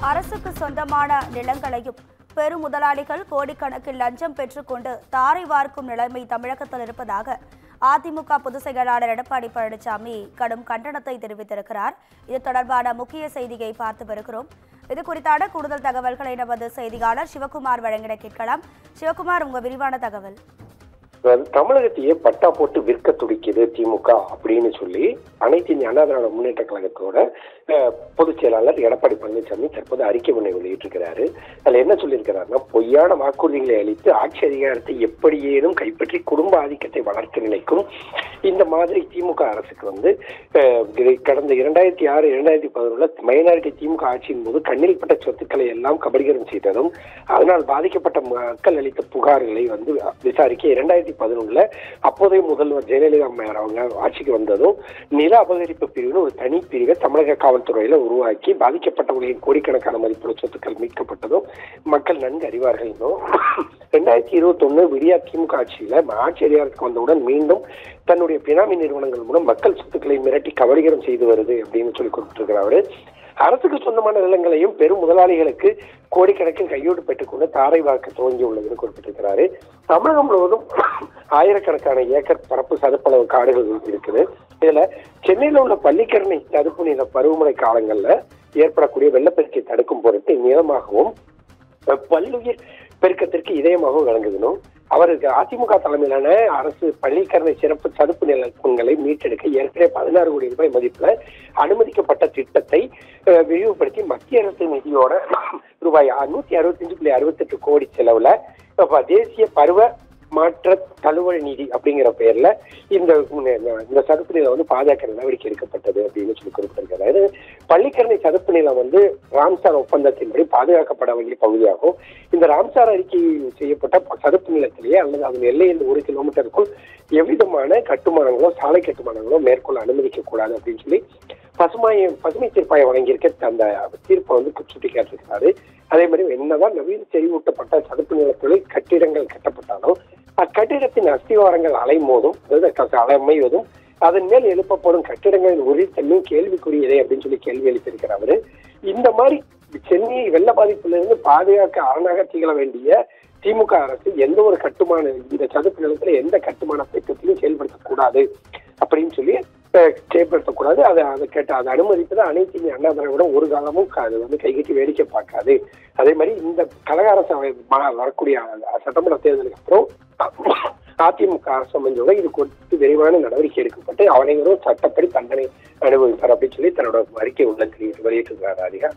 அரசுக்கு சொந்தமான நிலங்களையும் பெரும் முதலாளிகள் கோடிக்கணக்கில் லஞ்சம் பெற்றுக்கொண்டு தாரை வார்க்கும் நிலைமை தமிழகத்தில் இருப்பதாக அதிமுக பொதுச் செயலாளர் எடப்பாடி பழனிசாமி கடும் கண்டனத்தை தெரிவித்திருக்கிறார். இது தொடர்பான முக்கிய செய்தியை பார்த்து வருகிறோம். இது குறித்தான கூடுதல் தகவல்களை நமது செய்தியாளர் சிவகுமார் வழங்கிட கேட்கலாம். சிவகுமார், உங்க விரிவான தகவல். தமிழகத்தையே பட்டா போட்டு விற்க துடிக்குது திமுக அப்படின்னு சொல்லி அனைத்து இந்திய அண்ணா திராவிட முன்னேற்ற கழகத்தோட பொதுச் செயலாளர் எடப்பாடி பழனிசாமி தற்போது அறிக்கை ஒன்றை வெளியிட்டிருக்கிறாரு. அதுல என்ன சொல்லியிருக்கிறாருன்னா, பொய்யான வாக்குறுதிகளை அளித்து ஆட்சி அதிகாரத்தை எப்படியேனும் கைப்பற்றி குடும்ப ஆதிக்கத்தை வளர்த்து நினைக்கும் இந்த மாதிரி திமுக அரசுக்கு கடந்த 2006, 2011 மைனாரிட்டி திமுக ஆட்சியின் போது கண்ணில் பட்ட சொத்துக்களை எல்லாம் கபலீகரம் செய்ததும், அதனால் பாதிக்கப்பட்ட மக்கள் அளித்த புகார்களை விசாரிக்க 2011 அப்போதைய முதல்வர் ஜெயலலிதா அம்மையார் அவங்க ஆட்சிக்கு வந்ததும் நில அபகரிப்பு பிரிவுன்னு ஒரு தனி பிரிவை தமிழக காவல்துறையில உருவாக்கி பாதிக்கப்பட்டவர்களின் கோடிக்கணக்கான மதிப்புள்ள சொத்துக்கள் மீட்கப்பட்டதும் மக்கள் நன்கு அறிவார்கள். 2021 விடியா திமுக ஆட்சியில ஆட்சி அதிகாரத்துக்கு வந்தவுடன் மீண்டும் தன்னுடைய பினாமி நிறுவனங்கள் மூலம் மக்கள் சொத்துக்களை மிரட்டி கபலீகரம் செய்து வருது அப்படின்னு சொல்லி குறிப்பிட்டிருக்கிறாரு. அரசுக்கு சொந்தமான நிலங்களையும் பெரும் முதலாளிகளுக்கு கோடிக்கணக்கில் கையோடு பெற்றுக்கொண்டு தாரை வார்க்க துவங்கி உள்ளதுன்னு குறிப்பிட்டிருக்கிறாரு. தமிழகம் முழுவதும் ஆயிரக்கணக்கான ஏக்கர் பரப்பு சதுப்பளவு காடுகள் இருக்குது. இதுல சென்னையில உள்ள பள்ளிக்கரணை சதுப்பு நில பருவமழை காலங்கள்ல ஏற்படக்கூடிய வெள்ளப்பெருக்கை தடுக்கும் பொருட்டு நிலமாகவும் பல்லுயிர் பெருக்கத்திற்கு இதயமாகவும் விளங்குதணும். அவருக்கு அதிமுக தலைமையிலான அரசு பள்ளிக்கரணை சிறப்பு சதுப்பு நிலங்களை மீட்டெடுக்க ஏற்கனவே 16 கோடி ரூபாய் மதிப்புல அனுமதிக்கப்பட்ட திட்டத்தை விரிவுபடுத்தி மத்திய அரசு நிதியோட ரூபாய் 165.68 கோடி செலவுல தேசிய பருவ மாற்ற தழுவல் நிதி அப்படிங்கிற பெயர்ல இந்த சதுப்பு நிலம் பாதுகாக்க நடவடிக்கை எடுக்கப்பட்டது அப்படின்னு சொல்லி குறிப்பிட்டிருக்கிறாரு. பள்ளிக்கரணை சதுப்பு நிலம் ராம்சார் ஒப்பந்தத்தின்படி பாதுகாக்கப்பட வேண்டிய பகுதியாகும். இந்த ராம்சார் அறிக்கை செய்யப்பட்ட சதுப்பு நிலத்திலேயே அல்லது அதன் எல்லையில் 1 கிலோமீட்டருக்குள் எவ்விதமான கட்டுமானங்களோ சாலை கட்டுமானங்களோ மேற்கொள்ள அனுமதிக்க கூடாது அப்படின்னு சொல்லி பசுமை தீர்ப்பாயம் வழங்கியிருக்க அந்த தீர்ப்பை சுட்டிக்காட்டிருக்கிறாரு. அதே மாதிரி என்னதான் நவீன செறிவூட்டப்பட்ட சதுப்பு நிலத்தில் கட்டிடங்கள் கட்டப்பட்டாலும் அக்கட்டிடத்தின் அஸ்திவாரங்கள் அலைமோதும் அமைவதும் அதன் மேல் எழுப்பப்படும் கட்டிடங்களின் உறுதித்தன்மையும் கேள்விக்குரியதே அப்படின்னு சொல்லி கேள்வி எழுப்பியிருக்கிறாரு. இந்த மாதிரி சென்னை வெள்ள பாதிப்பிலிருந்து பாதுகாக்க அரணாக திகழ வேண்டிய திமுக அரசு எந்த ஒரு கட்டுமான இந்த சதுப்பு நிலத்துல எந்த கட்டுமான திட்டத்திலையும் செயல்படுத்தக்கூடாது அப்படின்னு சொல்லி செயல்படுத்தக்கூடாது. அதை அனுமதிப்பது அனைத்து இந்திய அண்ணா திராவிட ஒரு காலமும் அது கைகட்டி வேடிக்கை பார்க்காது. அதே மாதிரி இந்த கழக அரசு வரக்கூடிய சட்டமன்ற தேர்தலுக்கு அப்புறம் அதிமுக அரசு அமைஞ்சோட இது குறித்து விரைவான நடவடிக்கை எடுக்கப்பட்டு அனைவரும் சட்டப்படி தண்டனை அனுபவிப்பார் அப்படின்னு சொல்லி தன்னோட அறிக்கை வெளியிட்டிருக்கிறார். அதிகாரி